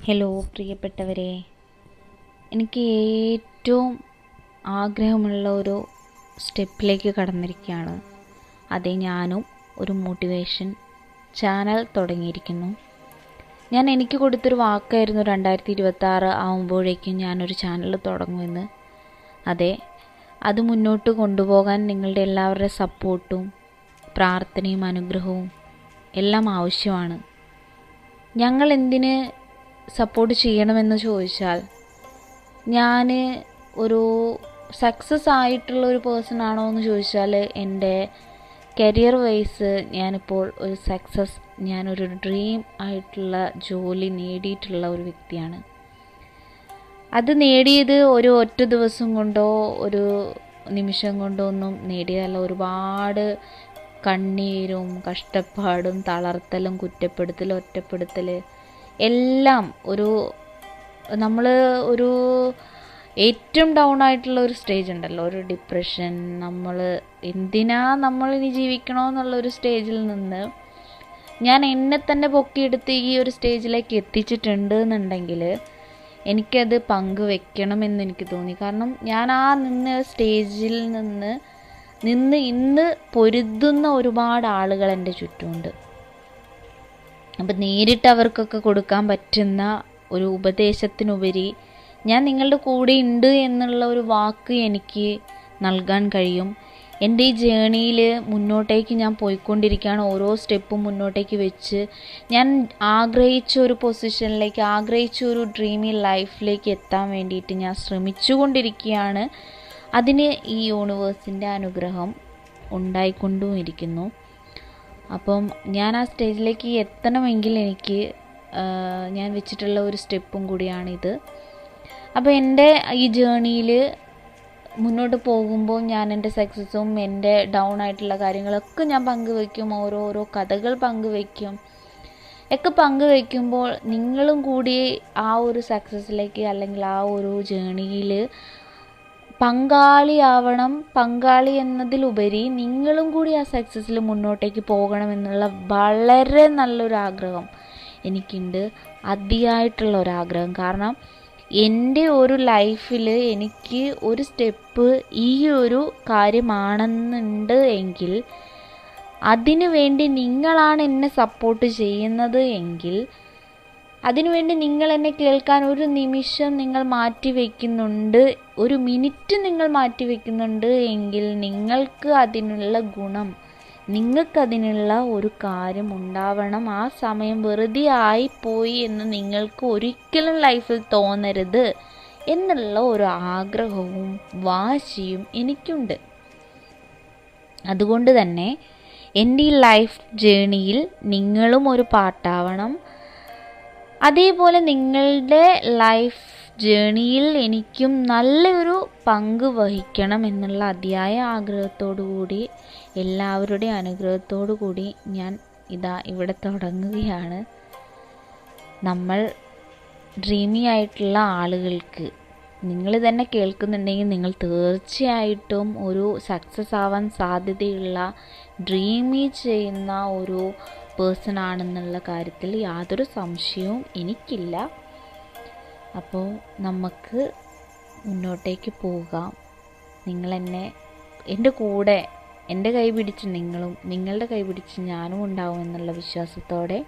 Hello പ്രിയപ്പെട്ടവരെ, എനിക്ക് ഏറ്റവും ആഗ്രഹമുള്ള ഒരു സ്റ്റെപ്പിലേക്ക് കടന്നിരിക്കുകയാണ്. അതേ, ഞാനും ഒരു മോട്ടിവേഷൻ ചാനൽ തുടങ്ങിയിരിക്കുന്നു. എനിക്ക് കൊടുത്തൊരു വാക്കായിരുന്നു 2026 ആകുമ്പോഴേക്കും ഞാനൊരു ചാനൽ തുടങ്ങുമെന്ന്. അതെ, അത് മുന്നോട്ട് കൊണ്ടുപോകാൻ നിങ്ങളുടെ എല്ലാവരുടെ സപ്പോർട്ടും പ്രാർത്ഥനയും അനുഗ്രഹവും എല്ലാം ആവശ്യമാണ്. ഞങ്ങൾ എന്തിന് സപ്പോർട്ട് ചെയ്യണമെന്ന് ചോദിച്ചാൽ, ഞാൻ ഒരു സക്സസ് ആയിട്ടുള്ള ഒരു പേഴ്സൺ ആണോ എന്ന് ചോദിച്ചാൽ, എൻ്റെ കരിയർ വൈസ് ഞാനിപ്പോൾ ഒരു സക്സസ്, ഞാനൊരു ഡ്രീം ആയിട്ടുള്ള ജോലി നേടിയിട്ടുള്ള ഒരു വ്യക്തിയാണ്. അത് നേടിയത് ഒരു ഒറ്റ ദിവസം കൊണ്ടോ ഒരു നിമിഷം കൊണ്ടോ ഒന്നും നേടിയതല്ല. ഒരുപാട് കണ്ണീരും കഷ്ടപ്പാടും തളർത്തലും കുറ്റപ്പെടുത്തലും ഒറ്റപ്പെടുത്തൽ എല്ലാം നമ്മൾ ഒരു ഏറ്റവും ഡൗൺ ആയിട്ടുള്ള ഒരു സ്റ്റേജ് ഉണ്ടല്ലോ, ഒരു ഡിപ്രഷൻ, നമ്മളിനി ജീവിക്കണമെന്നുള്ളൊരു സ്റ്റേജിൽ നിന്ന് ഞാൻ എന്നെ തന്നെ പൊക്കിയെടുത്ത് ഈ ഒരു സ്റ്റേജിലേക്ക് എത്തിച്ചിട്ടുണ്ട് എന്നുണ്ടെങ്കിൽ എനിക്കത് പങ്കുവെക്കണമെന്ന് എനിക്ക് തോന്നി. കാരണം ഞാൻ സ്റ്റേജിൽ നിന്ന് ഇന്ന് പൊരുതുന്ന ഒരുപാട് ആളുകൾ എൻ്റെ ചുറ്റുമുണ്ട്. അപ്പം നേരിട്ട് അവർക്കൊക്കെ കൊടുക്കാൻ പറ്റുന്ന ഒരു ഉപദേശത്തിനുപരി ഞാൻ നിങ്ങളുടെ കൂടെ ഉണ്ട് എന്നുള്ള ഒരു വാക്ക് എനിക്ക് നൽകാൻ കഴിയും. എൻ്റെ ഈ ജേണിയിൽ മുന്നോട്ടേക്ക് ഞാൻ പോയിക്കൊണ്ടിരിക്കുകയാണ്. ഓരോ സ്റ്റെപ്പും മുന്നോട്ടേക്ക് വെച്ച് ഞാൻ ആഗ്രഹിച്ച ഒരു പൊസിഷനിലേക്ക്, ആഗ്രഹിച്ച ഒരു ഡ്രീമി ലൈഫിലേക്ക് എത്താൻ വേണ്ടിയിട്ട് ഞാൻ ശ്രമിച്ചുകൊണ്ടിരിക്കുകയാണ്. അതിന് ഈ യൂണിവേഴ്സിൻ്റെ അനുഗ്രഹം ഉണ്ടായിക്കൊണ്ടും ഇരിക്കുന്നു. അപ്പം ഞാൻ ആ സ്റ്റേജിലേക്ക് എത്തണമെങ്കിൽ ഞാൻ വെച്ചിട്ടുള്ള ഒരു സ്റ്റെപ്പും കൂടിയാണിത്. അപ്പോൾ എൻ്റെ ഈ ജേണിയിൽ മുന്നോട്ട് പോകുമ്പോൾ ഞാൻ എൻ്റെ സക്സസ്സും എൻ്റെ ഡൗൺ ആയിട്ടുള്ള കാര്യങ്ങളൊക്കെ ഞാൻ പങ്കുവയ്ക്കും. ഓരോരോ കഥകൾ പങ്കുവയ്ക്കുമ്പോൾ നിങ്ങളും കൂടി ആ ഒരു സക്സസ്സിലേക്ക് അല്ലെങ്കിൽ ആ ഒരു ജേണിയിൽ പങ്കാളി എന്നതിലുപരി നിങ്ങളും കൂടി ആ സക്സസ്സിൽ മുന്നോട്ടേക്ക് പോകണമെന്നുള്ള വളരെ നല്ലൊരു ആഗ്രഹം എനിക്കുണ്ട്, അതിയായിട്ടുള്ള ഒരാഗ്രഹം. കാരണം എൻ്റെ ഒരു ലൈഫിൽ എനിക്ക് ഒരു സ്റ്റെപ്പ് ഈ ഒരു കാര്യമാണെന്നുണ്ട് എങ്കിൽ, അതിനു വേണ്ടി നിങ്ങളാണ് എന്നെ സപ്പോർട്ട് ചെയ്യുന്നത് എങ്കിൽ, അതിനുവേണ്ടി നിങ്ങൾ എന്നെ കേൾക്കാൻ ഒരു നിമിഷം നിങ്ങൾ മാറ്റിവെക്കുന്നുണ്ട്, ഒരു മിനിറ്റ് നിങ്ങൾ മാറ്റിവെക്കുന്നുണ്ട് എങ്കിൽ നിങ്ങൾക്ക് അതിനുള്ള ഗുണം, നിങ്ങൾക്കതിനുള്ള ഒരു കാര്യം ഉണ്ടാവണം. ആ സമയം വെറുതെ ആയിപ്പോയി എന്ന് നിങ്ങൾക്ക് ഒരിക്കലും ലൈഫിൽ തോന്നരുത് എന്നുള്ള ഒരു ആഗ്രഹവും വാശിയും എനിക്കുണ്ട്. അതുകൊണ്ട് തന്നെ എൻ്റെ ഈ ലൈഫ് ജേണിയിൽ നിങ്ങളും ഒരു പാർട്ടാവണം. അതേപോലെ നിങ്ങളുടെ ലൈഫ് ജേണിയിൽ എനിക്കും നല്ലൊരു പങ്ക് വഹിക്കണം എന്നുള്ള അതിയായ ആഗ്രഹത്തോടു കൂടി, എല്ലാവരുടെയും അനുഗ്രഹത്തോടു കൂടി ഞാൻ ഇവിടെ തുടങ്ങുകയാണ്. നമ്മൾ ഡ്രീമി ആയിട്ടുള്ള ആളുകൾക്ക്, നിങ്ങൾ തന്നെ കേൾക്കുന്നുണ്ടെങ്കിൽ നിങ്ങൾ തീർച്ചയായിട്ടും ഒരു സക്സസ് ആവാൻ സാധ്യതയുള്ള ഡ്രീമി ചെയ്യുന്ന ഒരു പേഴ്സൺ ആണെന്നുള്ള കാര്യത്തിൽ യാതൊരു സംശയവും എനിക്കില്ല. അപ്പോൾ നമുക്ക് മുന്നോട്ടേക്ക് പോകാം. എൻ്റെ കൂടെ എൻ്റെ കൈ പിടിച്ച് നിങ്ങളും, നിങ്ങളുടെ കൈ പിടിച്ച് ഞാനും ഉണ്ടാവും എന്നുള്ള വിശ്വാസത്തോടെ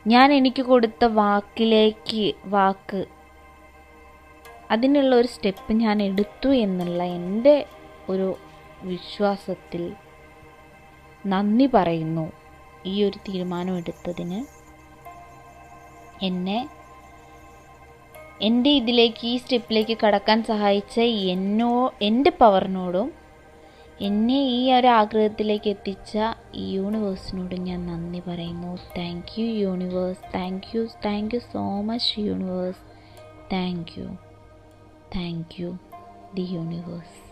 ഞാൻ എനിക്ക് കൊടുത്ത വാക്ക് അതിനുള്ള ഒരു സ്റ്റെപ്പ് ഞാൻ എടുത്തു എന്നുള്ള എൻ്റെ ഒരു വിശ്വാസത്തിൽ നന്ദി പറയുന്നു. ഈ ഒരു തീരുമാനം എടുത്തതിന് എൻ്റെ ഇതിലേക്ക്, ഈ സ്റ്റെപ്പിലേക്ക് കടക്കാൻ സഹായിച്ച എൻ്റെ പവറിനോടും എന്നെ ഈ ഒരു ആഗ്രഹത്തിലേക്ക് എത്തിച്ച ഈ യൂണിവേഴ്സിനോടും ഞാൻ നന്ദി പറയുന്നു. Thank you universe, thank you so much universe, thank you the universe.